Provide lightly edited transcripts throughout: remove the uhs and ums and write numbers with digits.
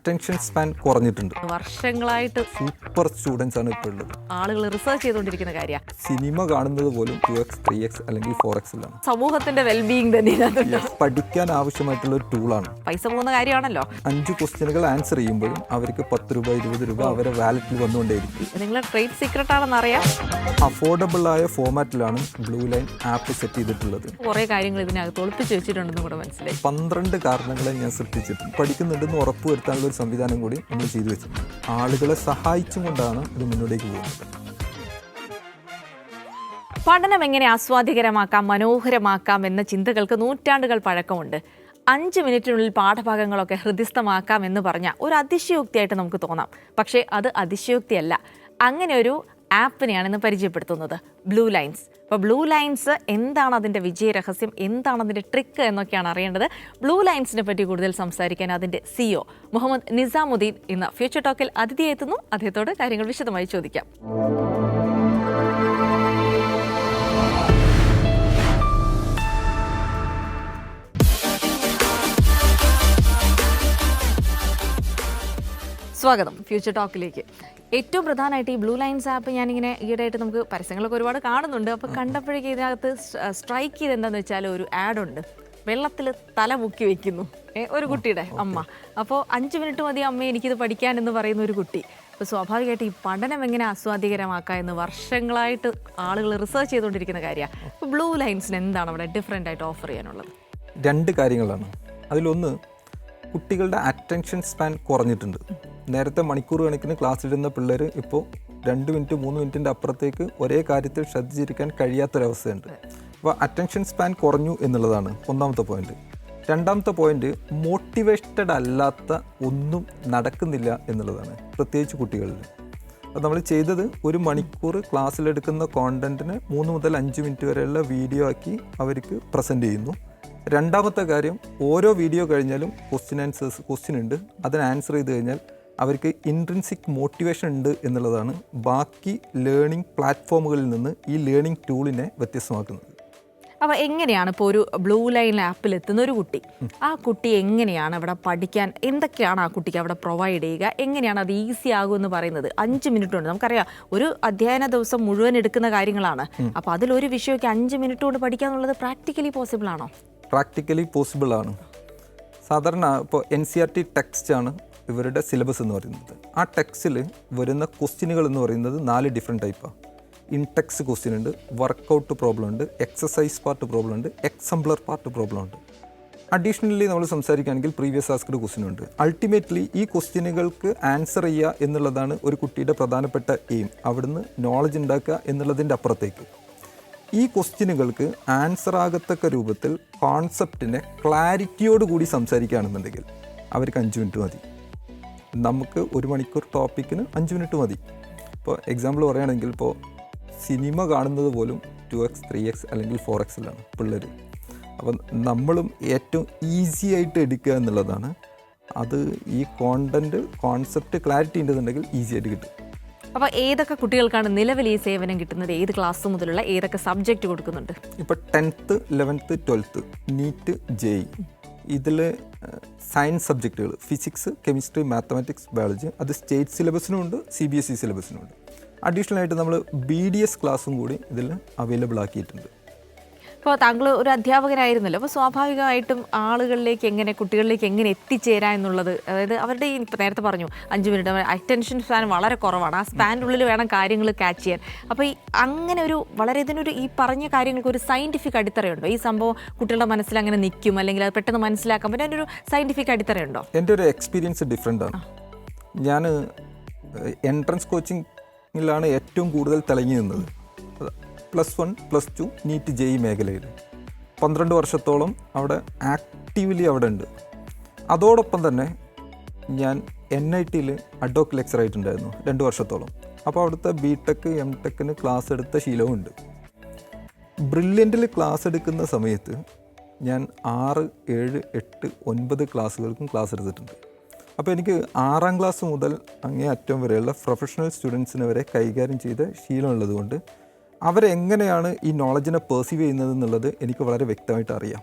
Attention span കുറഞ്ഞിട്ടുണ്ട്. വർഷങ്ങളായിട്ട് super students ആണ് ഇപ്പോൾ ഉള്ളത്. ആളുകൾ റിസർച്ച് ചെയ്തുകൊണ്ടിരിക്കുന്ന കാര്യമാണ്. സിനിമ കാണുന്നത് പോലും 2x 3x അല്ലെങ്കിൽ 4xലാണ്. സമൂഹത്തിന്റെ വെൽബീയിങ് തന്നെ പഠിക്കാൻ ആവശ്യമായിട്ടുള്ള ഒരു ടൂളാണ്. പൈസ പോകുന്ന കാര്യമാണല്ലോ. 5 ക്വസ്റ്റ്യനുകൾ ആൻസർ ചെയ്യുമ്പോഴും അവർക്ക് 10 രൂപ 20 രൂപ അവരെ വാലറ്റിൽ വന്നുകൊണ്ടേയിരിക്കും. നിങ്ങളെ ട്രേഡ് സീക്രട്ട് ആണെന്ന് അറിയാം. അഫോർഡബിൾ ആയ ഫോമാറ്റിലാണ് ബ്ലൂ ലൈൻ ആപ്പ് സെറ്റ് ചെയ്തിട്ടുള്ളത്. കുറെ കാര്യങ്ങൾ ഇതിനകത്ത് ഒളിപ്പിച്ച് വെച്ചിട്ടുണ്ടെന്ന് കൂടെ മനസ്സിലായി. 12 കാരണങ്ങളെ ഞാൻ സൃഷ്ടിച്ചിട്ടുണ്ട്. പഠിക്കുന്നുണ്ടെന്ന് ഉറപ്പുവരുത്താനുള്ള ഒരു സംവിധാനം കൂടി നമ്മൾ ചെയ്തു വെച്ചിട്ടുണ്ട്. ആളുകളെ സഹായിച്ചും കൊണ്ടാണ് ഇത് മുന്നോട്ടേക്ക് പോകുന്നത്. പഠനം എങ്ങനെ ആസ്വാദികരമാക്കാം, മനോഹരമാക്കാം എന്ന ചിന്തകൾക്ക് നൂറ്റാണ്ടുകൾ പഴക്കമുണ്ട്. 5 മിനിറ്റിനുള്ളിൽ പാഠഭാഗങ്ങളൊക്കെ ഹൃദിസ്ഥമാക്കാം എന്ന് പറഞ്ഞാൽ ഒരു അതിശയോക്തിയായിട്ട് നമുക്ക് തോന്നാം. പക്ഷേ അത് അതിശയോക്തിയല്ല. അങ്ങനെ ഒരു ആപ്പിനെയാണ് ഇന്ന് പരിചയപ്പെടുത്തുന്നത്, ബ്ലൂ ലൈൻസ്. അപ്പോൾ ബ്ലൂ ലൈൻസ് എന്താണ്, അതിൻ്റെ വിജയരഹസ്യം എന്താണ്, അതിൻ്റെ ട്രിക്ക് എന്നൊക്കെയാണ് അറിയേണ്ടത്. ബ്ലൂ ലൈൻസിനെ പറ്റി കൂടുതൽ സംസാരിക്കാൻ അതിൻ്റെ CEO മുഹമ്മദ് നിസാമുദ്ദീൻ ഇന്ന് ഫ്യൂച്ചർ ടോക്കിൽ അതിഥിയായി എത്തുന്നു. അദ്ദേഹത്തോട് കാര്യങ്ങൾ വിശദമായി ചോദിക്കാം. സ്വാഗതം ഫ്യൂച്ചർ ടോക്കിലേക്ക്. ഏറ്റവും പ്രധാനമായിട്ട് ഈ ബ്ലൂ ലൈൻസ് ആപ്പ് ഞാനിങ്ങനെ ഈയിടെയായിട്ട് നമുക്ക് പരസ്യങ്ങളൊക്കെ ഒരുപാട് കാണുന്നുണ്ട്. അപ്പോൾ കണ്ടപ്പോഴേക്ക് ഇതിനകത്ത് സ്ട്രൈക്ക് ചെയ്ത് എന്താണെന്ന് വെച്ചാൽ ഒരു ആഡ് ഉണ്ട്. വെള്ളത്തിൽ തല മുക്കി വെക്കുന്നു ഒരു കുട്ടിയുടെ അമ്മ. അപ്പോൾ 5 മിനിറ്റ് മതി അമ്മ എനിക്കിത് പഠിക്കാൻ എന്ന് പറയുന്ന ഒരു കുട്ടി. അപ്പോൾ സ്വാഭാവികമായിട്ട് ഈ പഠനം എങ്ങനെ ആസ്വാദികരമാക്കാം എന്ന് വർഷങ്ങളായിട്ട് ആളുകൾ റിസർച്ച് ചെയ്തുകൊണ്ടിരിക്കുന്ന കാര്യമാണ്. അപ്പോൾ ബ്ലൂ ലൈൻസിന് എന്താണ് അവിടെ ഡിഫറെൻ്റ് ആയിട്ട് ഓഫർ ചെയ്യാനുള്ളത്? 2 കാര്യങ്ങളാണ്. അതിലൊന്ന്, കുട്ടികളുടെ അറ്റൻഷൻ സ്പാൻ കുറഞ്ഞിട്ടുണ്ട്. നേരത്തെ മണിക്കൂർ കണക്കിന് ക്ലാസ്സിലിരുന്ന പിള്ളേർ ഇപ്പോൾ 2 മിനിറ്റ് 3 മിനിറ്റിൻ്റെ അപ്പുറത്തേക്ക് ഒരേ കാര്യത്തിൽ ശ്രദ്ധിച്ചിരിക്കാൻ കഴിയാത്തൊരവസ്ഥയുണ്ട്. അപ്പോൾ അറ്റൻഷൻ സ്പാൻ കുറഞ്ഞു എന്നുള്ളതാണ് ഒന്നാമത്തെ പോയിന്റ്. രണ്ടാമത്തെ പോയിന്റ്, മോട്ടിവേറ്റഡ് അല്ലാത്ത ഒന്നും നടക്കുന്നില്ല എന്നുള്ളതാണ്, പ്രത്യേകിച്ച് കുട്ടികളിൽ. അപ്പോൾ നമ്മൾ ചെയ്തത് 1 മണിക്കൂർ ക്ലാസ്സിലെടുക്കുന്ന കോണ്ടന്റിന് 3 മുതൽ 5 മിനിറ്റ് വരെയുള്ള വീഡിയോ ആക്കി അവർക്ക് പ്രസൻറ്റ് ചെയ്യുന്നു. രണ്ടാമത്തെ കാര്യം, ഓരോ വീഡിയോ കഴിഞ്ഞാലും ക്വസ്റ്റ്യൻ ഉണ്ട്. അതിന് ആൻസർ ചെയ്ത് കഴിഞ്ഞാൽ അവർക്ക് ഇൻട്രിൻസിക് മോട്ടിവേഷൻ ഉണ്ട് എന്നുള്ളതാണ് ബാക്കി ലേണിംഗ് പ്ലാറ്റ്ഫോമുകളിൽ നിന്ന് ഈ ലേണിംഗ് ടൂളിനെ വ്യത്യസ്തമാക്കുന്നത്. അപ്പോൾ എങ്ങനെയാണ് ഇപ്പോൾ ഒരു ബ്ലൂ ലൈൻ ആപ്പിൽ എത്തുന്ന ഒരു കുട്ടി, ആ കുട്ടി എങ്ങനെയാണ് അവിടെ പഠിക്കാൻ, എന്തൊക്കെയാണ് ആ കുട്ടിക്ക് അവിടെ പ്രൊവൈഡ് ചെയ്യുക, എങ്ങനെയാണ് അത് ഈസി ആകുമെന്ന് പറയുന്നത്? 5 മിനിറ്റ് കൊണ്ട് നമുക്കറിയാം, ഒരു അധ്യയന ദിവസം മുഴുവൻ എടുക്കുന്ന കാര്യങ്ങളാണ്. അപ്പോൾ അതിലൊരു വിഷയമൊക്കെ 5 മിനിറ്റ് കൊണ്ട് പഠിക്കുക എന്നുള്ളത് പ്രാക്ടിക്കലി പോസിബിൾ ആണോ? പ്രാക്ടിക്കലി പോസിബിൾ ആണ്. സാധാരണ ഇപ്പോൾ NCERT ടെക്സ്റ്റ് ആണ് ഇവരുടെ സിലബസ് എന്ന് പറയുന്നത്. ആ ടെക്സ്റ്റിൽ വരുന്ന ക്വസ്റ്റ്യനുകൾ എന്ന് പറയുന്നത് 4 ഡിഫറെൻറ്റ് ടൈപ്പാണ്. ഇൻടെക്സ്റ്റ് ക്വസ്റ്റ്യൻ ഉണ്ട്, വർക്കൗട്ട് പ്രോബ്ലം ഉണ്ട്, എക്സസൈസ് പാർട്ട് പ്രോബ്ലം ഉണ്ട്, എക്സംപ്ലർ പാർട്ട് പ്രോബ്ലം ഉണ്ട്. അഡീഷണലി നമ്മൾ സംസാരിക്കുകയാണെങ്കിൽ പ്രീവിയസ് ആസ്ക്ഡ് ക്വസ്റ്റ്യൻ ഉണ്ട്. അൾട്ടിമേറ്റ്ലി ഈ ക്വസ്റ്റ്യനുകൾക്ക് ആൻസർ ചെയ്യുക എന്നുള്ളതാണ് ഒരു കുട്ടിയുടെ പ്രധാനപ്പെട്ട എയിം. അവിടുന്ന് നോളജ് ഉണ്ടാക്കുക എന്നുള്ളതിൻ്റെ അപ്പുറത്തേക്ക് ഈ ക്വസ്റ്റ്യനുകൾക്ക് ആൻസർ ആകത്തക്ക രൂപത്തിൽ കോൺസെപ്റ്റിനെ ക്ലാരിറ്റിയോടുകൂടി സംസാരിക്കുകയാണെന്നുണ്ടെങ്കിൽ അവർക്ക് 5 മിനിറ്റ് മതി. നമുക്ക് 1 മണിക്കൂർ ടോപ്പിക്കിന് 5 മിനിറ്റ് മതി. ഇപ്പോൾ എക്സാമ്പിൾ പറയുകയാണെങ്കിൽ, ഇപ്പോൾ സിനിമ കാണുന്നത് പോലും 2x 3x അല്ലെങ്കിൽ 4xലാണ് പിള്ളേർ. അപ്പം നമ്മളും ഏറ്റവും ഈസി ആയിട്ട് എടുക്കുക എന്നുള്ളതാണ്. അത് ഈ കോൺസെപ്റ്റ് ക്ലാരിറ്റി ഉണ്ടെന്നുണ്ടെങ്കിൽ ഈസി ആയിട്ട് കിട്ടും. അപ്പോൾ ഏതൊക്കെ കുട്ടികൾക്കാണ് നിലവിൽ ഈ സേവനം കിട്ടുന്നത്? ഏത് ക്ലാസ് മുതലുള്ള ഏതൊക്കെ സബ്ജക്റ്റ് കൊടുക്കുന്നുണ്ട്? ഇപ്പോൾ 10th 11th 12th NEET JEE ഇതിൽ സയൻസ് സബ്ജക്റ്റുകൾ ഫിസിക്സ് കെമിസ്ട്രി മാത്തമാറ്റിക്സ് ബയോളജി അത് സ്റ്റേറ്റ് സിലബസിനും ഉണ്ട്, CBSE സിലബസിനും ഉണ്ട്. അഡീഷണൽ ആയിട്ട് നമ്മൾ BDS ക്ലാസ്സും കൂടി ഇതിൽ അവൈലബിൾ ആക്കിയിട്ടുണ്ട്. ഇപ്പോൾ താങ്കൾ ഒരു അധ്യാപകനായിരുന്നല്ലോ, അപ്പോൾ സ്വാഭാവികമായിട്ടും ആളുകളിലേക്ക് കുട്ടികളിലേക്ക് എങ്ങനെ എത്തിച്ചേരാം എന്നുള്ളത്, അതായത് അവരുടെ ഇപ്പോൾ നേരത്തെ പറഞ്ഞു 5 മിനിറ്റ് അറ്റൻഷൻ സ്പാൻ വളരെ കുറവാണ്. ആ സ്പാൻ്റെ ഉള്ളിൽ വേണം കാര്യങ്ങൾ ക്യാച്ച് ചെയ്യാൻ. അപ്പോൾ ഈ അങ്ങനെ ഒരു വളരെ ഇതിനൊരു ഈ പറഞ്ഞ കാര്യങ്ങൾക്ക് ഒരു സയൻറ്റിഫിക് അടിത്തറയുണ്ടോ? ഈ സംഭവം കുട്ടികളുടെ മനസ്സിൽ അങ്ങനെ നിൽക്കും, അല്ലെങ്കിൽ അത് പെട്ടെന്ന് മനസ്സിലാക്കാൻ പറ്റും, അതിൻ്റെ ഒരു സയൻറ്റിഫിക് അടിത്തറയുണ്ടോ? എൻ്റെ ഒരു എക്സ്പീരിയൻസ് ഡിഫറെൻ്റ് ആണ്. ഞാൻ എൻട്രൻസ് കോച്ചിങ്ങിലാണ് ഏറ്റവും കൂടുതൽ തിളങ്ങി നിന്നത്. +1 +2 നീറ്റ് JEE മേഖലയിൽ 12 വർഷത്തോളം അവിടെ ആക്റ്റീവ്ലി അവിടെ ഉണ്ട്. അതോടൊപ്പം തന്നെ ഞാൻ NITയിൽ അഡ്വോക്ക് ലെക്ചർ ആയിട്ടുണ്ടായിരുന്നു 2 വർഷത്തോളം. അപ്പോൾ അവിടുത്തെ BTech MTechന് ക്ലാസ് എടുത്ത ശീലവും ഉണ്ട്. ബ്രില്യൻറ്റിൽ ക്ലാസ് എടുക്കുന്ന സമയത്ത് ഞാൻ 6, 7, 8, 9 ക്ലാസ്സുകൾക്കും ക്ലാസ് എടുത്തിട്ടുണ്ട്. അപ്പോൾ എനിക്ക് 6ാം ക്ലാസ് മുതൽ അങ്ങേ അറ്റം വരെയുള്ള പ്രൊഫഷണൽ സ്റ്റുഡൻസിനെ വരെ കൈകാര്യം ചെയ്ത ശീലമുള്ളത് കൊണ്ട് അവരെങ്ങനെയാണ് ഈ നോളജിനെ പെർസീവ് ചെയ്യുന്നത് എന്നുള്ളത് എനിക്ക് വളരെ വ്യക്തമായിട്ട് അറിയാം.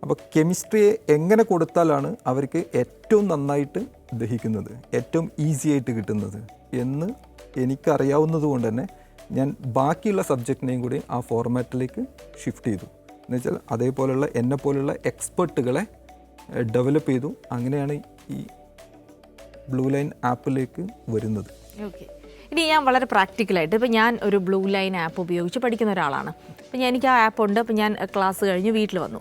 അപ്പോൾ കെമിസ്ട്രിയെ എങ്ങനെ കൊടുത്താലാണ് അവർക്ക് ഏറ്റവും നന്നായിട്ട് ദഹിക്കുന്നത്, ഏറ്റവും ഈസി ആയിട്ട് കിട്ടുന്നത് എന്ന് എനിക്കറിയാവുന്നത് കൊണ്ട് തന്നെ ഞാൻ ബാക്കിയുള്ള സബ്ജക്റ്റിനെയും കൂടി ആ ഫോർമാറ്റിലേക്ക് ഷിഫ്റ്റ് ചെയ്തു. എന്നുവെച്ചാൽ അതേപോലെയുള്ള എന്നെപ്പോലുള്ള എക്സ്പെർട്ടുകളെ ഡെവലപ്പ് ചെയ്തു. അങ്ങനെയാണ് ഈ ബ്ലൂ ലൈൻ ആപ്പിലേക്ക് വരുന്നത്. ഓക്കെ, ഇനി ഞാൻ വളരെ പ്രാക്ടിക്കലായിട്ട് ഇപ്പോൾ ഞാൻ ഒരു ബ്ലൂ ലൈൻ ആപ്പ് ഉപയോഗിച്ച് പഠിക്കുന്ന ഒരാളാണ്. അപ്പോൾ എനിക്ക് ആ ആപ്പ് ഉണ്ട്. അപ്പോൾ ഞാൻ ക്ലാസ് കഴിഞ്ഞ് വീട്ടിൽ വന്നു.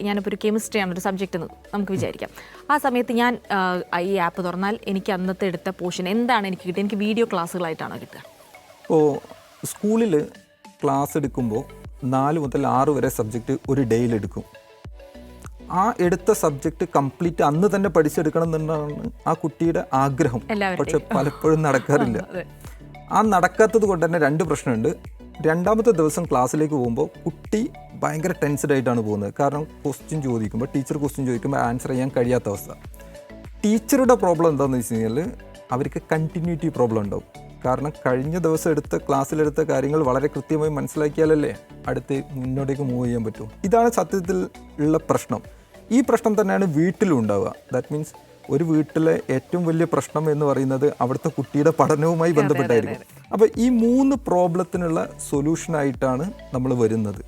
ഞാനിപ്പോൾ ഒരു കെമിസ്ട്രിയാണ് ഒരു സബ്ജക്റ്റ് നമുക്ക് വിചാരിക്കാം. ആ സമയത്ത് ഞാൻ ഈ ആപ്പ് തുറന്നാൽ എനിക്ക് അന്നത്തെ എടുത്ത പോർഷൻ എന്താണ് എനിക്ക് കിട്ടുക? എനിക്ക് വീഡിയോ ക്ലാസ്സുകളായിട്ടാണോ കിട്ടുക? ഇപ്പോൾ സ്കൂളിൽ ക്ലാസ് എടുക്കുമ്പോൾ 4 മുതൽ 6 വരെ സബ്ജക്റ്റ് ഒരു ഡേയിൽ എടുക്കും. ആ എടുത്ത സബ്ജക്റ്റ് കംപ്ലീറ്റ് അന്ന് തന്നെ പഠിച്ചെടുക്കണം എന്നാണ് ആ കുട്ടിയുടെ ആഗ്രഹം. പക്ഷെ പലപ്പോഴും നടക്കാറില്ല. ആ നടക്കാത്തത് കൊണ്ട് തന്നെ 2 പ്രശ്നമുണ്ട്. രണ്ടാമത്തെ ദിവസം ക്ലാസ്സിലേക്ക് പോകുമ്പോൾ കുട്ടി ഭയങ്കര ടെൻസ്ഡ് ആയിട്ടാണ് പോകുന്നത്. കാരണം ക്വസ്റ്റ്യൻ ചോദിക്കുമ്പോൾ ടീച്ചർ ക്വസ്റ്റ്യൻ ചോദിക്കുമ്പോൾ ആൻസർ ചെയ്യാൻ കഴിയാത്ത അവസ്ഥ. ടീച്ചറുടെ പ്രോബ്ലം എന്താണെന്ന് വെച്ച് കഴിഞ്ഞാൽ അവർക്ക് കണ്ടിന്യൂറ്റി പ്രോബ്ലം ഉണ്ടാവും. കാരണം കഴിഞ്ഞ ദിവസം ക്ലാസ്സിലെടുത്ത കാര്യങ്ങൾ വളരെ കൃത്യമായി മനസ്സിലാക്കിയാലല്ലേ അടുത്ത് മുന്നോട്ടേക്ക് മൂവ് ചെയ്യാൻ പറ്റും. ഇതാണ് സത്യത്തിൽ ഉള്ള പ്രശ്നം. ഈ പ്രശ്നം തന്നെയാണ് വീട്ടിലും ഉണ്ടാവുക. ദാറ്റ് മീൻസ് ഒരു വീട്ടിലെ ഏറ്റവും വലിയ പ്രശ്നം എന്ന് പറയുന്നത് അവിടുത്തെ കുട്ടിയുടെ പഠനവുമായി ബന്ധപ്പെട്ടായിരിക്കും. അപ്പോൾ ഈ 3 പ്രോബ്ലത്തിനുള്ള സൊല്യൂഷനായിട്ടാണ് നമ്മൾ വരുന്നത്.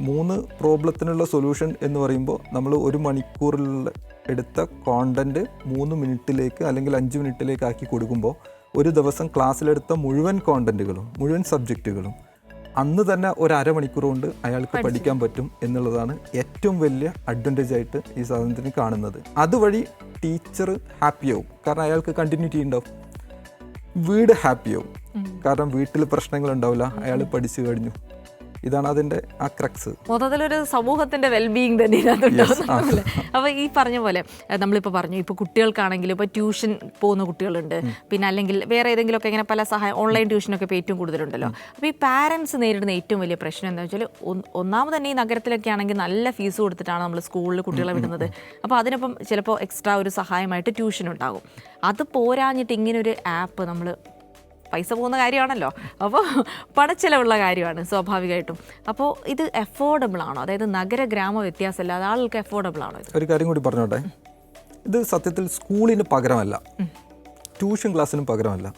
3 പ്രോബ്ലത്തിനുള്ള സൊല്യൂഷൻ എന്ന് പറയുമ്പോൾ നമ്മൾ 1 മണിക്കൂറിൽ എടുത്ത കോണ്ടൻറ്റ് 3 മിനിറ്റിലേക്ക് അല്ലെങ്കിൽ 5 മിനിറ്റിലേക്ക് ആക്കി കൊടുക്കുമ്പോൾ ഒരു ദിവസം ക്ലാസ്സിലെടുത്ത മുഴുവൻ കോണ്ടൻറ്റുകളും മുഴുവൻ സബ്ജക്റ്റുകളും അന്ന് തന്നെ ഒരു അരമണിക്കൂർ കൊണ്ട് അയാൾക്ക് പഠിക്കാൻ പറ്റും എന്നുള്ളതാണ് ഏറ്റവും വലിയ അഡ്വാൻറ്റേജ് ആയിട്ട് ഈ സാധനത്തിന് കാണുന്നത്. അതുവഴി ടീച്ചർ ഹാപ്പിയാവും, കാരണം അയാൾക്ക് കണ്ടിന്യൂറ്റി ഉണ്ടാവും. വീട് ഹാപ്പിയാവും, കാരണം വീട്ടിൽ പ്രശ്നങ്ങൾ ഉണ്ടാവില്ല, അയാൾ പഠിച്ചു കഴിഞ്ഞു. ഇതാണ് അതിൻ്റെ ആ ക്രക്സ്. മൊത്തത്തിലൊരു സമൂഹത്തിൻ്റെ വെൽബീയിങ് തന്നെ ഇതിനകത്തുണ്ടാവുന്നല്ലേ. അപ്പോൾ ഈ പറഞ്ഞ പോലെ നമ്മളിപ്പോൾ പറഞ്ഞു, ഇപ്പോൾ കുട്ടികൾക്കാണെങ്കിലും ഇപ്പോൾ ട്യൂഷൻ പോകുന്ന കുട്ടികളുണ്ട്, പിന്നെ അല്ലെങ്കിൽ വേറെ ഏതെങ്കിലുമൊക്കെ ഇങ്ങനെ പല ഓൺലൈൻ ട്യൂഷനൊക്കെ ഇപ്പോൾ ഏറ്റവും കൂടുതലുണ്ടല്ലോ. അപ്പോൾ ഈ പാരൻസ് നേരിടുന്ന ഏറ്റവും വലിയ പ്രശ്നം എന്താണെന്ന് വെച്ചാൽ ഒന്നാമത് തന്നെ ഈ നഗരത്തിലൊക്കെ ആണെങ്കിൽ നല്ല ഫീസ് കൊടുത്തിട്ടാണ് നമ്മൾ സ്കൂളിൽ കുട്ടികളെ വിടുന്നത്. അപ്പോൾ അതിനൊപ്പം ചിലപ്പോൾ എക്സ്ട്രാ ഒരു സഹായമായിട്ട് ട്യൂഷൻ ഉണ്ടാകും. അത് പോരാഞ്ഞിട്ട് ഇങ്ങനൊരു ആപ്പ് നമ്മൾ പൈസ പോകുന്ന കാര്യമാണല്ലോ, അപ്പോൾ പണച്ചിലവുള്ള കാര്യമാണ് സ്വാഭാവികമായിട്ടും. അപ്പോൾ ഇത് അഫോർഡബിൾ ആണോ? അതായത് നഗര ഗ്രാമ വ്യത്യാസമില്ലാതെ ആളുകൾക്ക് അഫോർഡബിൾ ആണോ? ഒരു കാര്യം കൂടി പറഞ്ഞോട്ടെ, ഇത് സത്യത്തിൽ സ്കൂളിന് പകരമല്ല, ട്യൂഷൻ ക്ലാസ്സിനും പകരമല്ല.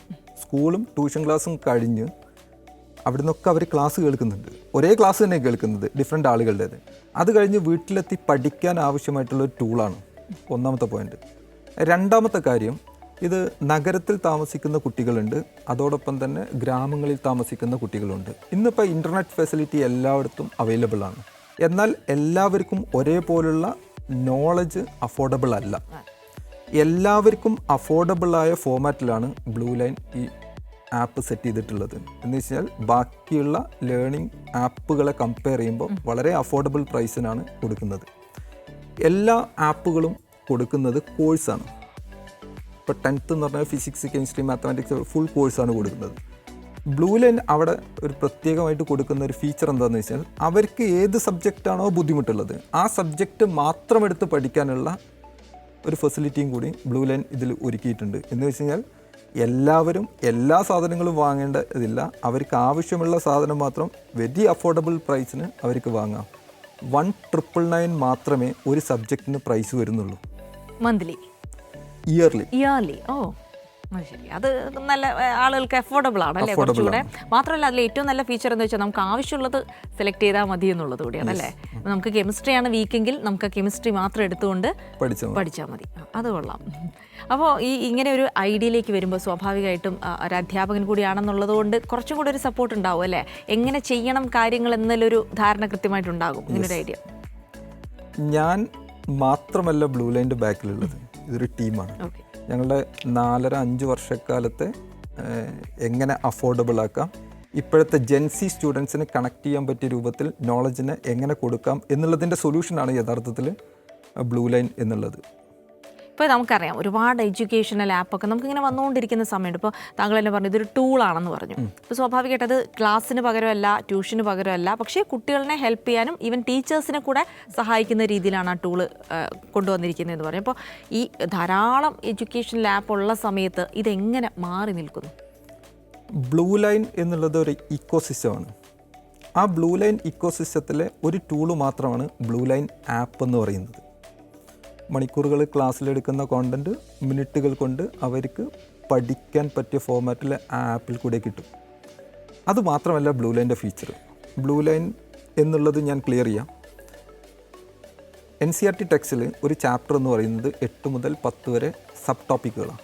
സ്കൂളും ട്യൂഷൻ ക്ലാസ്സും കഴിഞ്ഞ് അവിടെ നിന്നൊക്കെ അവർ ക്ലാസ് കേൾക്കുന്നുണ്ട്. ഒരേ ക്ലാസ് തന്നെ കേൾക്കുന്നത്, ഡിഫറെൻ്റ് ആളുകളുടേത്. അത് കഴിഞ്ഞ് വീട്ടിലെത്തി പഠിക്കാൻ ആവശ്യമായിട്ടുള്ളൊരു ടൂളാണ് ഒന്നാമത്തെ പോയിന്റ്. രണ്ടാമത്തെ കാര്യം, ഇത് നഗരത്തിൽ താമസിക്കുന്ന കുട്ടികളുണ്ട്, അതോടൊപ്പം തന്നെ ഗ്രാമങ്ങളിൽ താമസിക്കുന്ന കുട്ടികളുണ്ട്. ഇന്നിപ്പോൾ ഇൻ്റർനെറ്റ് ഫെസിലിറ്റി എല്ലായിടത്തും അവൈലബിൾ ആണ്. എന്നാൽ എല്ലാവർക്കും ഒരേപോലുള്ള നോളജ് അഫോർഡബിൾ അല്ല. എല്ലാവർക്കും അഫോർഡബിളായ ഫോമാറ്റിലാണ് ബ്ലൂ ലൈൻ ഈ ആപ്പ് സെറ്റ് ചെയ്തിട്ടുള്ളത്. എന്ന് വെച്ചാൽ ബാക്കിയുള്ള ലേണിംഗ് ആപ്പുകളെ കമ്പയർ ചെയ്യുമ്പോൾ വളരെ അഫോർഡബിൾ പ്രൈസിനാണ് കൊടുക്കുന്നത്. എല്ലാ ആപ്പുകളും കൊടുക്കുന്നത് കോഴ്സാണ്. ഇപ്പോൾ 10th എന്ന് പറഞ്ഞാൽ ഫിസിക്സ്, കെമിസ്ട്രി, മാത്തമാറ്റിക്സ് ഫുൾ കോഴ്സാണ് കൊടുക്കുന്നത്. ബ്ലൂ ലൈൻ അവിടെ ഒരു പ്രത്യേകമായിട്ട് കൊടുക്കുന്ന ഒരു ഫീച്ചർ എന്താണെന്ന് വെച്ചാൽ അവർക്ക് ഏത് സബ്ജക്റ്റാണോ ബുദ്ധിമുട്ടുള്ളത് ആ സബ്ജക്റ്റ് മാത്രം എടുത്ത് പഠിക്കാനുള്ള ഒരു ഫെസിലിറ്റിയും കൂടി ബ്ലൂ ലൈൻ ഇതിൽ ഒരുക്കിയിട്ടുണ്ട്. എന്ന് വെച്ച് കഴിഞ്ഞാൽ എല്ലാവരും എല്ലാ സാധനങ്ങളും വാങ്ങേണ്ടതില്ല, അവർക്ക് ആവശ്യമുള്ള സാധനം മാത്രം വെരി അഫോർഡബിൾ പ്രൈസിന് അവർക്ക് വാങ്ങാം. 1,999 മാത്രമേ ഒരു സബ്ജക്റ്റിന് പ്രൈസ് വരുന്നുള്ളൂ. മന്ത്ലി? ഇയർലി. ഓ ശരി, അത് നല്ല ആളുകൾക്ക് അഫോർഡബിൾ ആണ് അല്ലേ? കുറച്ചുകൂടെ മാത്രമല്ല അതിൽ ഏറ്റവും നല്ല ഫീച്ചർ എന്ന് വെച്ചാൽ നമുക്ക് ആവശ്യമുള്ളത് സെലക്ട് ചെയ്താൽ മതി എന്നുള്ളത് കൂടിയാണ് അല്ലേ? നമുക്ക് കെമിസ്ട്രിയാണ് വീക്കെങ്കിൽ നമുക്ക് കെമിസ്ട്രി മാത്രം എടുത്തുകൊണ്ട് പഠിച്ചാൽ മതി. അത് കൊള്ളാം. അപ്പോൾ ഇങ്ങനെ ഒരു ഐഡിയയിലേക്ക് വരുമ്പോൾ സ്വാഭാവികമായിട്ടും ഒരു അധ്യാപകൻ കൂടിയാണെന്നുള്ളത് കൊണ്ട് കുറച്ചും കൂടെ ഒരു സപ്പോർട്ട് ഉണ്ടാവും അല്ലേ? എങ്ങനെ ചെയ്യണം കാര്യങ്ങൾ എന്നൊരു ധാരണ കൃത്യമായിട്ടുണ്ടാകും ഇങ്ങനൊരു ഐഡിയ. ഞാൻ മാത്രമല്ല ബ്ലൂ ലൈൻ്റെ ബാക്കിലുള്ളത്, ഇതൊരു ടീമാണ്. ഞങ്ങളുടെ 4.5 വർഷക്കാലത്തെ എങ്ങനെ അഫോർഡബിൾ ആക്കാം, ഇപ്പോഴത്തെ ജെൻസി സ്റ്റുഡൻസിന് കണക്ട് ചെയ്യാൻ പറ്റിയ രൂപത്തിൽ നോളജിനെ എങ്ങനെ കൊടുക്കാം എന്നുള്ളതിൻ്റെ സൊല്യൂഷനാണ് യഥാർത്ഥത്തിൽ ബ്ലൂ ലൈൻ എന്നുള്ളത്. ഇപ്പോൾ നമുക്കറിയാം ഒരുപാട് എഡ്യൂക്കേഷണൽ ആപ്പൊക്കെ നമുക്കിങ്ങനെ വന്നുകൊണ്ടിരിക്കുന്ന സമയമുണ്ട്. ഇപ്പോൾ താങ്കൾ തന്നെ പറഞ്ഞു ഇതൊരു ടൂളാണെന്ന് പറഞ്ഞു. ഇപ്പോൾ സ്വാഭാവികമായിട്ട് അത് ക്ലാസ്സിന് പകരമല്ല, ട്യൂഷന് പകരമല്ല, പക്ഷേ കുട്ടികളെ ഹെൽപ്പ് ചെയ്യാനും ഈവൻ ടീച്ചേഴ്സിനെ കൂടെ സഹായിക്കുന്ന രീതിയിലാണ് ആ ടൂള് കൊണ്ടുവന്നിരിക്കുന്നതെന്ന് പറയും. അപ്പോൾ ഈ ധാരാളം എഡ്യൂക്കേഷണൽ ആപ്പ് ഉള്ള സമയത്ത് ഇതെങ്ങനെ മാറി നിൽക്കുന്നു? ബ്ലൂ ലൈൻ എന്നുള്ളത് ഒരു ഇക്കോസിസ്റ്റമാണ്. ആ ബ്ലൂ ലൈൻ ഇക്കോസിസ്റ്റത്തിലെ ഒരു ടൂള് മാത്രമാണ് ബ്ലൂ ലൈൻ ആപ്പ് എന്ന് പറയുന്നത്. മണിക്കൂറുകൾ ക്ലാസ്സിലെടുക്കുന്ന കോണ്ടൻറ്റ് മിനിറ്റുകൾ കൊണ്ട് അവർക്ക് പഠിക്കാൻ പറ്റിയ ഫോമാറ്റിൽ ആ ആപ്പിൽ കൂടെ കിട്ടും. അതുമാത്രമല്ല ബ്ലൂ ലൈൻ്റെ ഫീച്ചർ. ബ്ലൂ ലൈൻ എന്നുള്ളത് ഞാൻ ക്ലിയർ ചെയ്യാം. NCERT ടെക്സ്റ്റിൽ ഒരു ചാപ്റ്റർ എന്ന് പറയുന്നത് 8 മുതൽ 10 വരെ സബ് ടോപ്പിക്കുകളാണ്.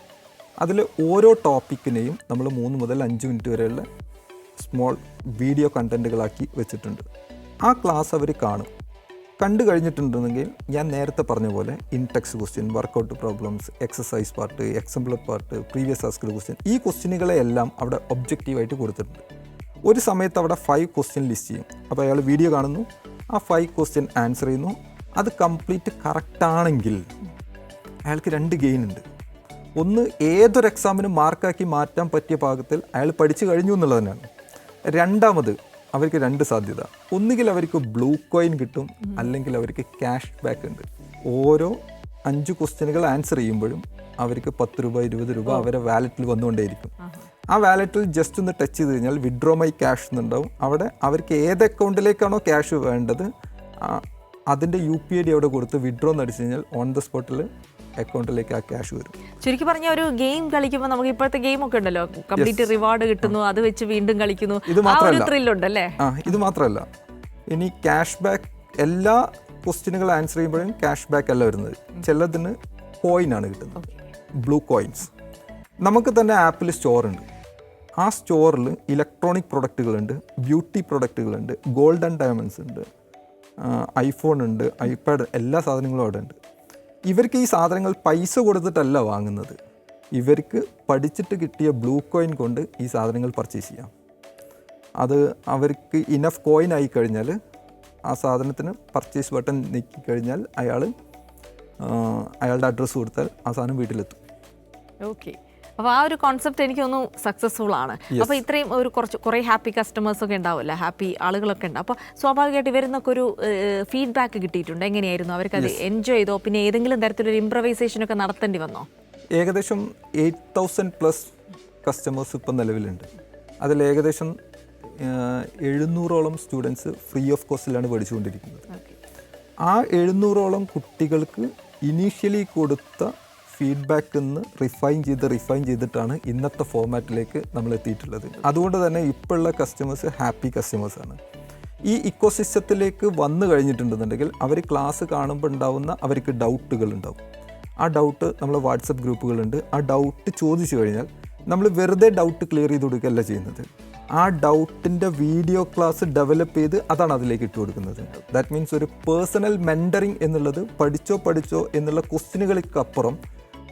അതിൽ ഓരോ ടോപ്പിക്കിനെയും നമ്മൾ 3 മുതൽ 5 മിനിറ്റ് വരെയുള്ള സ്മോൾ വീഡിയോ കണ്ടൻറ്റുകളാക്കി വെച്ചിട്ടുണ്ട്. ആ ക്ലാസ് അവർ കാണും. കണ്ടു കഴിഞ്ഞിട്ടുണ്ടെങ്കിൽ ഞാൻ നേരത്തെ പറഞ്ഞ പോലെ in text question, workout problems, exercise part, example part, previous asked question, ഈ ക്വസ്റ്റ്യനുകളെല്ലാം അവിടെ ഒബ്ജക്റ്റീവായിട്ട് കൊടുത്തിട്ടുണ്ട്. ഒരു സമയത്ത് അവിടെ 5 ക്വസ്റ്റ്യൻ ലിസ്റ്റ് ചെയ്യും. അപ്പോൾ അയാൾ വീഡിയോ കാണുന്നു, ആ 5 ക്വസ്റ്റ്യൻ ആൻസർ ചെയ്യുന്നു. അത് കംപ്ലീറ്റ് കറക്റ്റാണെങ്കിൽ അയാൾക്ക് 2 ഗെയിൻ ഉണ്ട്. ഒന്ന്, ഏതൊരു എക്സാമിനും മാർക്കാക്കി മാറ്റാൻ പറ്റിയ പാകത്തിൽ അയാൾ പഠിച്ചു കഴിഞ്ഞു എന്നുള്ളത് തന്നെയാണ്. രണ്ടാമത്, അവർക്ക് 2 സാധ്യത. ഒന്നുകിൽ അവർക്ക് ബ്ലൂ കോയിൻ കിട്ടും, അല്ലെങ്കിൽ അവർക്ക് ക്യാഷ് ബാക്ക് ഉണ്ട്. ഓരോ 5 ക്വസ്റ്റ്യനുകൾ ആൻസർ ചെയ്യുമ്പോഴും അവർക്ക് 10 രൂപ 20 രൂപ അവരെ വാലറ്റിൽ വന്നുകൊണ്ടേയിരിക്കും. ആ വാലറ്റിൽ ജസ്റ്റ് ഒന്ന് ടച്ച് ചെയ്ത് കഴിഞ്ഞാൽ വിഡ്രോ മൈ ക്യാഷ് എന്നുണ്ടാവും. അവിടെ അവർക്ക് ഏത് അക്കൗണ്ടിലേക്കാണോ ക്യാഷ് വേണ്ടത് അതിൻ്റെ UPID അവിടെ കൊടുത്ത് വിഡ്രോ എന്ന് അടിച്ചു കഴിഞ്ഞാൽ ഓൺ ദ സ്പോട്ടിൽ അക്കൗണ്ടിലേക്ക് ആ ക്യാഷ് വരും. ചുരുക്കി പറഞ്ഞ ഒരു ഗെയിം കളിക്കുമ്പോൾ നമുക്ക് ഇപ്പോഴത്തെ ഗെയിം ഒക്കെ ഉണ്ടല്ലോ, കംപ്ലീറ്റ് റിവാർഡ് കിട്ടുന്നു, അത് വെച്ച് വീണ്ടും കളിക്കുന്നു, ഇത് ത്രില്ലുണ്ടല്ലേ? ഇത് മാത്രമല്ല, ഇനി ക്യാഷ് ബാക്ക് എല്ലാ ക്വസ്റ്റ്യനുകൾ ആൻസർ ചെയ്യുമ്പോഴും ക്യാഷ് ബാക്ക് അല്ല വരുന്നത്. ചിലതിന് കോയിനാണ് കിട്ടുന്നത്, ബ്ലൂ കോയിൻസ്. നമുക്ക് തന്നെ ആപ്പിൽ സ്റ്റോറുണ്ട്. ആ സ്റ്റോറിൽ ഇലക്ട്രോണിക് പ്രൊഡക്റ്റുകളുണ്ട്, ബ്യൂട്ടി പ്രൊഡക്റ്റുകളുണ്ട്, ഗോൾഡ് ആൻഡ് ഡയമണ്ട്സ് ഉണ്ട്, ഐഫോൺ ഉണ്ട്, ഐപാഡ്, എല്ലാ സാധനങ്ങളും അവിടെ ഉണ്ട്. ഇവർക്ക് ഈ സാധനങ്ങൾ പൈസ കൊടുത്തിട്ടല്ല വാങ്ങുന്നത്. ഇവർക്ക് പഠിച്ചിട്ട് കിട്ടിയ ബ്ലൂ കോയിൻ കൊണ്ട് ഈ സാധനങ്ങൾ പർച്ചേസ് ചെയ്യാം. അത് അവർക്ക് ഇനഫ് കോയിൻ ആയി കഴിഞ്ഞാൽ ആ സാധനത്തിന് പർച്ചേസ് ബട്ടൺ നീക്കിക്കഴിഞ്ഞാൽ അയാളുടെ അഡ്രസ്സ് കൊടുത്താൽ ആ സാധനം വീട്ടിലെത്തും. ഓക്കെ, അപ്പോൾ ആ ഒരു കോൺസെപ്റ്റ് എനിക്ക് തോന്നുന്നു സക്സസ്ഫുൾ ആണ്. അപ്പോൾ ഇത്രയും ഒരു കുറേ ഹാപ്പി കസ്റ്റമേഴ്സൊക്കെ ഉണ്ടാവില്ല, ഹാപ്പി ആളുകളൊക്കെ ഉണ്ട്. അപ്പോൾ സ്വാഭാവികമായിട്ട് ഇവരിന്നൊക്കെ ഒരു ഫീഡ്ബാക്ക് കിട്ടിയിട്ടുണ്ട്. എങ്ങനെയായിരുന്നു അവർക്കത് എൻജോയ് ചെയ്തോ? പിന്നെ ഏതെങ്കിലും തരത്തിലൊരു ഇംപ്രവൈസേഷനൊക്കെ നടത്തേണ്ടി വന്നോ? ഏകദേശം 8000+ കസ്റ്റമേഴ്സ് ഇപ്പം നിലവിലുണ്ട്. അതിൽ ഏകദേശം 700ഓളം സ്റ്റുഡൻസ് ഫ്രീ ഓഫ് കോസ്റ്റിലാണ് പഠിച്ചുകൊണ്ടിരിക്കുന്നത്. ആ 700ഓളം കുട്ടികൾക്ക് ഇനീഷ്യലി കൊടുത്ത ഫീഡ്ബാക്ക് നിന്ന് റിഫൈൻ ചെയ്തിട്ടാണ് ഇന്നത്തെ ഫോമാറ്റിലേക്ക് നമ്മൾ എത്തിയിട്ടുള്ളത്. അതുകൊണ്ട് തന്നെ ഇപ്പോഴുള്ള കസ്റ്റമേഴ്സ് ഹാപ്പി കസ്റ്റമേഴ്സാണ്. ഈ ഇക്കോസിസ്റ്റത്തിലേക്ക് വന്നു കഴിഞ്ഞിട്ടുണ്ടെന്നുണ്ടെങ്കിൽ അവർ ക്ലാസ് കാണുമ്പോൾ ഉണ്ടാവുന്ന അവർക്ക് ഡൗട്ടുകൾ ഉണ്ടാവും. ആ ഡൗട്ട് നമ്മൾ വാട്സപ്പ് ഗ്രൂപ്പുകളുണ്ട്. ആ ഡൗട്ട് ചോദിച്ചു കഴിഞ്ഞാൽ നമ്മൾ വെറുതെ ഡൗട്ട് ക്ലിയർ ചെയ്ത് കൊടുക്കുകയല്ല ചെയ്യുന്നത്. ആ ഡൗട്ടിൻ്റെ വീഡിയോ ക്ലാസ് ഡെവലപ്പ് ചെയ്ത് അതാണ് അതിലേക്ക് ഇട്ട് കൊടുക്കുന്നത്. ദാറ്റ് മീൻസ് ഒരു പേഴ്സണൽ മെൻറ്ററിങ് എന്നുള്ളത് പഠിച്ചോ എന്നുള്ള ക്വസ്റ്റ്യനുകൾക്കപ്പുറം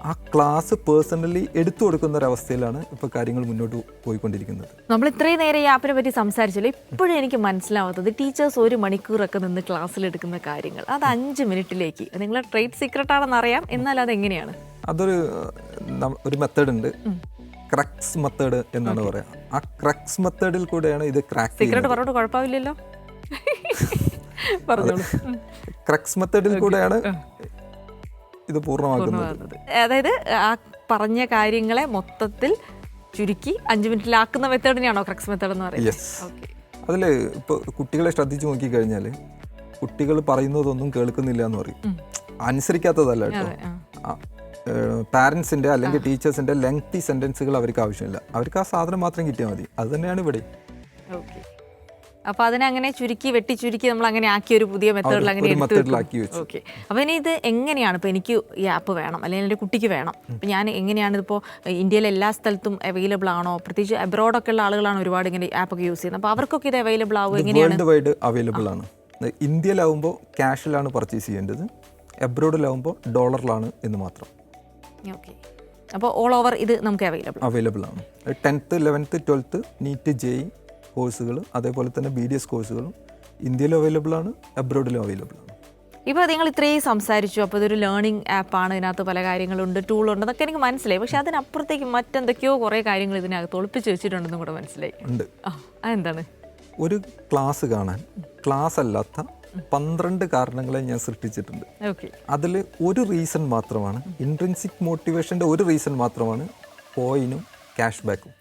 ആ ക്ലാസ് പേഴ്സണലി എടുത്തു കൊടുക്കുന്ന ഒരവസ്ഥയിലാണ് ഇപ്പോൾ കാര്യങ്ങൾ മുന്നോട്ട് പോയിക്കൊണ്ടിരിക്കുന്നത്. നമ്മൾ ഇത്രയും നേരം ഈ ആപ്പിനെ പറ്റി സംസാരിച്ചല്ലോ, ഇപ്പോഴും എനിക്ക് മനസ്സിലാവാത്തത് ടീച്ചേഴ്സ് 1 മണിക്കൂറൊക്കെ നിന്ന് ക്ലാസ്സിലെടുക്കുന്ന കാര്യങ്ങൾ അത് 5 മിനിറ്റിലേക്ക്, നിങ്ങളെ ട്രേഡ് സീക്രട്ട് ആണെന്ന് അറിയാം, എന്നാൽ അതെങ്ങനെയാണ്? ഒരു മെത്തേഡ് ഉണ്ട്, ക്രക്സ് മെത്തേഡ് എന്നാണ് പറയാം. ആ ക്രക്സ് മെത്തേഡിൽ കൂടെയാണ് ഇത് ക്രാക്ക് സീക്രട്ട് പറഞ്ഞോട്ട് കുഴപ്പമില്ലല്ലോ, പറഞ്ഞോളൂ. ക്രക്സ് മെത്തേഡിൽ കൂടെയാണ് ഇത് പൂർണ്ണമാക്കുന്നത്. അതായത് ആ പറഞ്ഞ കാര്യങ്ങളെ മൊത്തത്തിൽ ചുരുക്കി 5 മിനിറ്റിലാക്കുന്ന മെത്തേഡിനെയാണോ ക്രക്സ് മെത്തേഡ് എന്ന് പറയുന്നത്? അതിൽ ഇപ്പോൾ കുട്ടികളെ ശ്രദ്ധിച്ചു നോക്കിക്കഴിഞ്ഞാൽ കുട്ടികൾ പറയുന്നതൊന്നും കേൾക്കുന്നില്ല എന്ന് പറയും. അനുസരിക്കാത്തതല്ല കേട്ടോ. പാരൻസിൻ്റെ അല്ലെങ്കിൽ ടീച്ചേഴ്സിൻ്റെ ലെങ്തി സെൻറ്റൻസുകൾ അവർക്ക് ആവശ്യമില്ല. അവർക്ക് ആ സാധനം മാത്രം കിട്ടിയാൽ മതി. അത് തന്നെയാണ് ഇവിടെ. ഓക്കെ, അപ്പോൾ അതിനെ അങ്ങനെ വെട്ടിച്ചുരുക്കി നമ്മൾ അങ്ങനെ ആക്കിയ ഒരു പുതിയ മെത്തേഡിൽ അങ്ങനെ എടുത്തു. ഓക്കെ, അപ്പോൾ ഇനി ഇത് എങ്ങനെയാണ്? ഇപ്പോൾ എനിക്ക് ഈ ആപ്പ് വേണം, അല്ലെങ്കിൽ എൻ്റെ കുട്ടിക്ക് വേണം, അപ്പോൾ ഞാൻ എങ്ങനെയാണ് ഇതിപ്പോൾ ഇന്ത്യയിലെ എല്ലാ സ്ഥലത്തും അവൈലബിൾ ആണോ? പ്രത്യേകിച്ച് അബ്രോഡൊക്കെ ഉള്ള ആളുകളാണ് ഒരുപാട് ഇങ്ങനെ ആപ്പൊക്കെ യൂസ് ചെയ്യുന്നത്. അപ്പോൾ അവർക്കൊക്കെ ഇത് അവൈലബിൾ ആവും? എങ്ങനെയാണ്? വേൾഡ് വൈഡ് അവൈലബിൾ ആണ്. ഇന്ത്യയിലാവുമ്പോൾ ക്യാഷിലാണ് പർച്ചേസ് ചെയ്യേണ്ടത്, അബ്രോഡിലാവുമ്പോൾ ഡോളറിലാണ് എന്ന് മാത്രം. ഓക്കെ, അപ്പോൾ ഓൾ ഓവർ ഇത് നമുക്ക് അവൈലബിൾ ആണ്. 10th 11th 12th NEET JEE കോഴ്സുകൾ, അതേപോലെ തന്നെ BDS കോഴ്സുകളും ഇന്ത്യയിലും അവൈലബിൾ ആണ്, അബ്രോഡിലും അവൈലബിൾ ആണ്. ഇപ്പോൾ നിങ്ങൾ ഇത്രയും സംസാരിച്ചു, അപ്പോൾ ഇതൊരു ലേണിംഗ് ആപ്പാണ്, ഇതിനകത്ത് പല കാര്യങ്ങളുണ്ട്, ടൂളുണ്ട്, അതൊക്കെ എനിക്ക് മനസ്സിലായി. പക്ഷേ അതിനപ്പുറത്തേക്ക് മറ്റെന്തൊക്കെയോ കുറേ കാര്യങ്ങൾ ഇതിനകത്ത് ഒളിപ്പിച്ച് വെച്ചിട്ടുണ്ടെന്നും കൂടെ മനസ്സിലായി. ഉണ്ട്. അതെന്താണ്? ഒരു ക്ലാസ് കാണാൻ ക്ലാസ് അല്ലാത്ത 12 കാരണങ്ങളെ ഞാൻ സൃഷ്ടിച്ചിട്ടുണ്ട്. അതിൽ ഒരു റീസൺ മാത്രമാണ്, ഇൻട്രിൻസിക് മോട്ടിവേഷൻ്റെ ഒരു റീസൺ മാത്രമാണ് കോയിനും ക്യാഷ് ബാക്കും.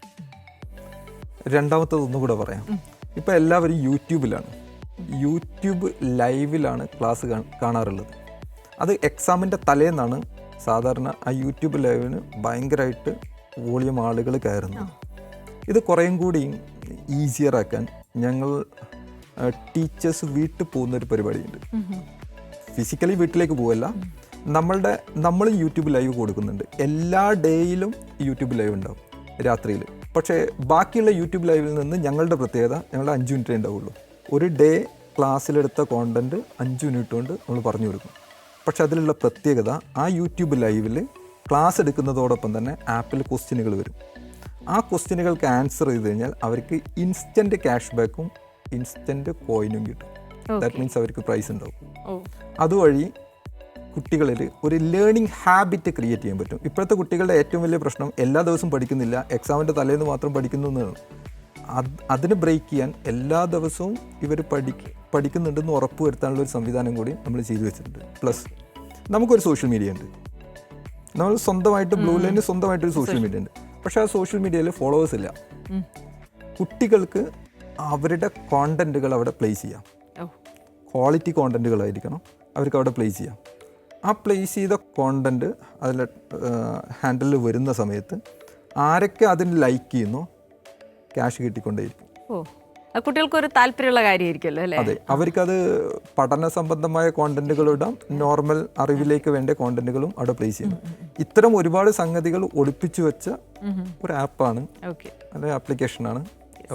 രണ്ടാമത്തത് ഒന്നുകൂടെ പറയാം. ഇപ്പോൾ എല്ലാവരും യൂട്യൂബിലാണ്, യൂട്യൂബ് ലൈവിലാണ് ക്ലാസ് കാണാറുള്ളത്. അത് എക്സാമിൻ്റെ തലേന്നാണ് സാധാരണ ആ യൂട്യൂബ് ലൈവിന് ഭയങ്കരമായിട്ട് വോളിയം ആളുകൾ കയറുന്നത്. ഇത് കുറേയും കൂടി ഈസിയർ ആക്കാൻ ഞങ്ങൾ ടീച്ചേഴ്സ് വീട്ടിൽ പോകുന്നൊരു പരിപാടിയുണ്ട്. ഫിസിക്കലി വീട്ടിലേക്ക് പോവല്ല, നമ്മൾ യൂട്യൂബ് ലൈവ് കൊടുക്കുന്നുണ്ട്. എല്ലാ ഡേയിലും യൂട്യൂബ് ലൈവ് ഉണ്ടാവും രാത്രിയിൽ. പക്ഷേ ബാക്കിയുള്ള യൂട്യൂബ് ലൈവിൽ നിന്ന് ഞങ്ങളുടെ പ്രത്യേകത, ഞങ്ങൾ 5 മിനിറ്റേ ഉണ്ടാവുള്ളൂ. ഒരു ഡേ ക്ലാസ്സിലെടുത്ത കോണ്ടൻറ്റ് 5 മിനിറ്റ് കൊണ്ട് നമ്മൾ പറഞ്ഞു കൊടുക്കും. പക്ഷെ അതിലുള്ള പ്രത്യേകത, ആ യൂട്യൂബ് ലൈവിൽ ക്ലാസ് എടുക്കുന്നതോടൊപ്പം തന്നെ ആപ്പിൽ ക്വസ്റ്റ്യനുകൾ വരും. ആ ക്വസ്റ്റ്യനുകൾക്ക് ആൻസർ ചെയ്ത് കഴിഞ്ഞാൽ അവർക്ക് ഇൻസ്റ്റൻറ്റ് ക്യാഷ് ബാക്കും ഇൻസ്റ്റൻറ്റ് കോയിനും കിട്ടും. ദാറ്റ് മീൻസ് അവർക്ക് പ്രൈസ് ഉണ്ടാവും. അതുവഴി കുട്ടികളിൽ ഒരു ലേണിംഗ് ഹാബിറ്റ് ക്രിയേറ്റ് ചെയ്യാൻ പറ്റും. ഇപ്പോഴത്തെ കുട്ടികളുടെ ഏറ്റവും വലിയ പ്രശ്നം എല്ലാ ദിവസവും പഠിക്കുന്നില്ല, എക്സാമിൻ്റെ തലേന്ന് മാത്രം പഠിക്കുന്നു എന്നാണ്. അതിന് ബ്രേക്ക് ചെയ്യാൻ എല്ലാ ദിവസവും ഇവർ പഠിക്കുന്നുണ്ടെന്ന് ഉറപ്പ് വരുത്താനുള്ള ഒരു സംവിധാനം കൂടി നമ്മൾ ചെയ്തു വെച്ചിട്ടുണ്ട്. പ്ലസ് നമുക്കൊരു സോഷ്യൽ മീഡിയ ഉണ്ട്. നമ്മൾ സ്വന്തമായിട്ട് ബ്ലൂ ലൈന് സ്വന്തമായിട്ടൊരു സോഷ്യൽ മീഡിയ ഉണ്ട്. പക്ഷേ ആ സോഷ്യൽ മീഡിയയിൽ ഫോളോവേഴ്സ് ഇല്ല. കുട്ടികൾക്ക് അവരുടെ കോണ്ടൻറ്റുകൾ അവിടെ പ്ലേസ് ചെയ്യാം. ക്വാളിറ്റി കോണ്ടൻറ്റുകളായിരിക്കണം അവർക്ക് അവിടെ പ്ലേസ് ചെയ്യാം. ആ പ്ലേസ് ചെയ്ത കോണ്ടൻറ്റ് അതിൽ ഹാൻഡിലിൽ വരുന്ന സമയത്ത് ആരൊക്കെ അതിന് ലൈക്ക് ചെയ്യുന്നോ ക്യാഷ് കിട്ടിക്കൊണ്ടേയിരിക്കും. കുട്ടികൾക്കൊരു താല്പര്യമുള്ള കാര്യമായിരിക്കുമല്ലോ അല്ലേ? അതെ, അവർക്കത് പഠന സംബന്ധമായ കോണ്ടന്റുകൾ ഇടാം, നോർമൽ അറിവിലേക്ക് വേണ്ട കോണ്ടന്റുകളും അവിടെ പ്ലേസ് ചെയ്യണം. ഇത്തരം ഒരുപാട് സംഗതികൾ ഒളിപ്പിച്ചു വെച്ച ഒരു ആപ്പാണ്, അല്ലെങ്കിൽ ആപ്ലിക്കേഷനാണ്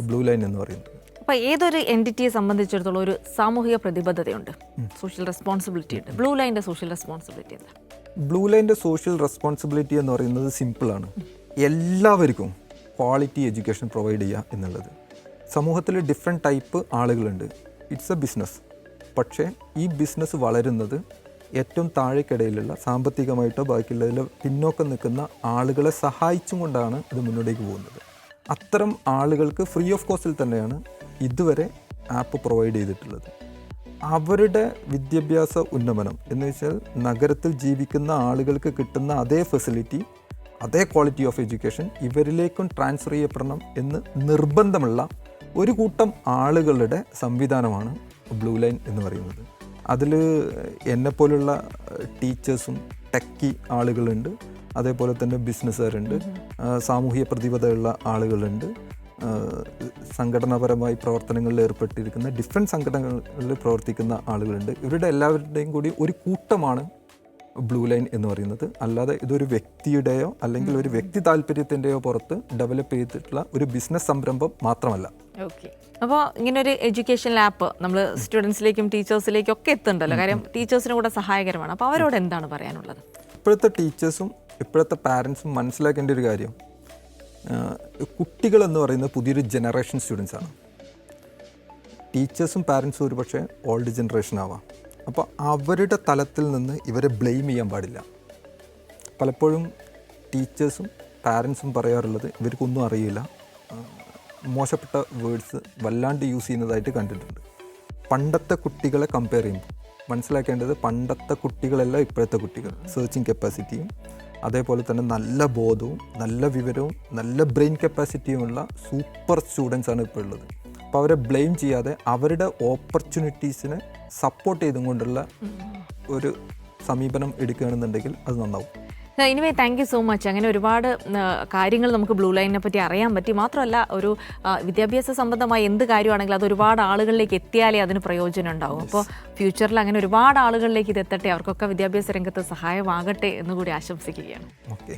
ബ്ലൂ ലൈൻ എന്ന് പറയുന്നത്. അപ്പോൾ ഏതൊരു എൻറ്റിറ്റിയെ സംബന്ധിച്ചിടത്തോളം ഒരു സാമൂഹിക പ്രതിബദ്ധതയുണ്ട്, സോഷ്യൽ റെസ്പോൺസിബിലിറ്റി ഉണ്ട്. ബ്ലൂ ലൈൻ്റെ സോഷ്യൽ റെസ്പോൺസിബിലിറ്റി എന്താ? ബ്ലൂ ലൈൻ്റെ സോഷ്യൽ റെസ്പോൺസിബിലിറ്റി എന്ന് പറയുന്നത് സിമ്പിളാണ്. എല്ലാവർക്കും ക്വാളിറ്റി എഡ്യൂക്കേഷൻ പ്രൊവൈഡ് ചെയ്യുക എന്നുള്ളത്. സമൂഹത്തിൽ ഡിഫറെൻറ്റ് ടൈപ്പ് ആളുകളുണ്ട്. It's A business. പക്ഷേ ഈ ബിസിനസ് വളരുന്നത് ഏറ്റവും താഴേക്കിടയിലുള്ള സാമ്പത്തികമായിട്ടോ ബാക്കിയുള്ളതിലോ പിന്നോക്കം നിൽക്കുന്ന ആളുകളെ സഹായിച്ചും കൊണ്ടാണ് ഇത് മുന്നോട്ടേക്ക് പോകുന്നത്. അത്തരം ആളുകൾക്ക് ഫ്രീ ഓഫ് കോസ്റ്റിൽ തന്നെയാണ് ഇതുവരെ ആപ്പ് പ്രൊവൈഡ് ചെയ്തിട്ടുള്ളത്. അവരുടെ വിദ്യാഭ്യാസ ഉന്നമനം എന്ന് വെച്ചാൽ നഗരത്തിൽ ജീവിക്കുന്ന ആളുകൾക്ക് കിട്ടുന്ന അതേ ഫെസിലിറ്റി, അതേ ക്വാളിറ്റി ഓഫ് എഡ്യൂക്കേഷൻ ഇവരിലേക്കും ട്രാൻസ്ഫർ ചെയ്യപ്പെടണം എന്ന് നിർബന്ധമുള്ള ഒരു കൂട്ടം ആളുകളുടെ സംവിധാനമാണ് ബ്ലൂ ലൈൻ എന്ന് പറയുന്നത്. അതിൽ എന്നെപ്പോലുള്ള ടീച്ചേഴ്സും ടെക്കി ആളുകളുണ്ട്, അതേപോലെ തന്നെ ബിസിനസ്സുകാരുണ്ട്, സാമൂഹിക പ്രതിബദ്ധതയുള്ള ആളുകളുണ്ട്, സംഘടനാപരമായി പ്രവർത്തനങ്ങളിൽ ഏർപ്പെട്ടിരിക്കുന്ന ഡിഫറെൻറ്റ് സംഘടനകളിൽ പ്രവർത്തിക്കുന്ന ആളുകളുണ്ട്. ഇവരുടെ എല്ലാവരുടെയും കൂടി ഒരു കൂട്ടമാണ് ബ്ലൂ ലൈൻ എന്ന് പറയുന്നത്. അല്ലാതെ ഇതൊരു വ്യക്തിയുടെയോ അല്ലെങ്കിൽ ഒരു വ്യക്തി താല്പര്യത്തിൻ്റെയോ പുറത്ത് ഡെവലപ്പ് ചെയ്തിട്ടുള്ള ഒരു ബിസിനസ് സംരംഭം മാത്രമല്ല. ഓക്കെ, അപ്പോൾ ഇങ്ങനൊരു എഡ്യൂക്കേഷൻ ആപ്പ് നമ്മൾ സ്റ്റുഡൻസിലേക്കും ടീച്ചേഴ്സിലേക്കും ഒക്കെ എത്തുന്നുണ്ടല്ലോ. കാര്യം ടീച്ചേഴ്സിനും കൂടെ സഹായകരമാണ്. അപ്പോൾ അവരോട് എന്താണ് പറയാനുള്ളത്? ഇപ്പോഴത്തെ ടീച്ചേഴ്സും ഇപ്പോഴത്തെ പാരൻസും മനസ്സിലാക്കേണ്ട ഒരു കാര്യം, കുട്ടികളെന്ന് പറയുന്നത് പുതിയൊരു ജനറേഷൻ സ്റ്റുഡൻസാണ്. ടീച്ചേഴ്സും പാരൻസും ഒരു പക്ഷേ ഓൾഡ് ജനറേഷൻ ആവാം. അപ്പോൾ അവരുടെ തലത്തിൽ നിന്ന് ഇവരെ ബ്ലെയിം ചെയ്യാൻ പാടില്ല. പലപ്പോഴും ടീച്ചേഴ്സും പാരൻസും പറയാറുള്ളത് ഇവർക്കൊന്നും അറിയില്ല, മോശപ്പെട്ട വേർഡ്സ് വല്ലാണ്ട് യൂസ് ചെയ്യുന്നതായിട്ട് കണ്ടിട്ടുണ്ട്. പണ്ടത്തെ കുട്ടികളെ കമ്പയർ ചെയ്യുമ്പോൾ മനസ്സിലാക്കേണ്ടത്, പണ്ടത്തെ കുട്ടികളല്ല ഇപ്പോഴത്തെ കുട്ടികൾ. സെർച്ചിങ് കപ്പാസിറ്റിയും അതേപോലെ തന്നെ നല്ല ബോധവും നല്ല വിവരവും നല്ല ബ്രെയിൻ കപ്പാസിറ്റിയുമുള്ള സൂപ്പർ സ്റ്റുഡൻസാണ് ഇപ്പോൾ ഉള്ളത്. അപ്പോൾ അവരെ ബ്ലെയിം ചെയ്യാതെ അവരുടെ ഓപ്പർച്യൂണിറ്റീസിനെ സപ്പോർട്ട് ചെയ്തും കൊണ്ടുള്ള ഒരു സമീപനം എടുക്കുകയാണെന്നുണ്ടെങ്കിൽ അത് നന്നാവും. Anyway, thank you so much. അങ്ങനെ ഒരുപാട് കാര്യങ്ങൾ നമുക്ക് ബ്ലൂ ലൈനിനെ പറ്റി അറിയാൻ പറ്റി. മാത്രമല്ല, ഒരു വിദ്യാഭ്യാസ സംബന്ധമായ എന്ത് കാര്യമാണെങ്കിലും അത് ഒരുപാട് ആളുകളിലേക്ക് എത്തിയാലേ അതിന് പ്രയോജനം ഉണ്ടാവും. അപ്പോൾ ഫ്യൂച്ചറിൽ അങ്ങനെ ഒരുപാട് ആളുകളിലേക്ക് ഇത് എത്തട്ടെ, അവർക്കൊക്കെ വിദ്യാഭ്യാസ രംഗത്ത് സഹായമാകട്ടെ എന്നുകൂടി ആശംസിക്കുകയാണ്. ഓക്കെ.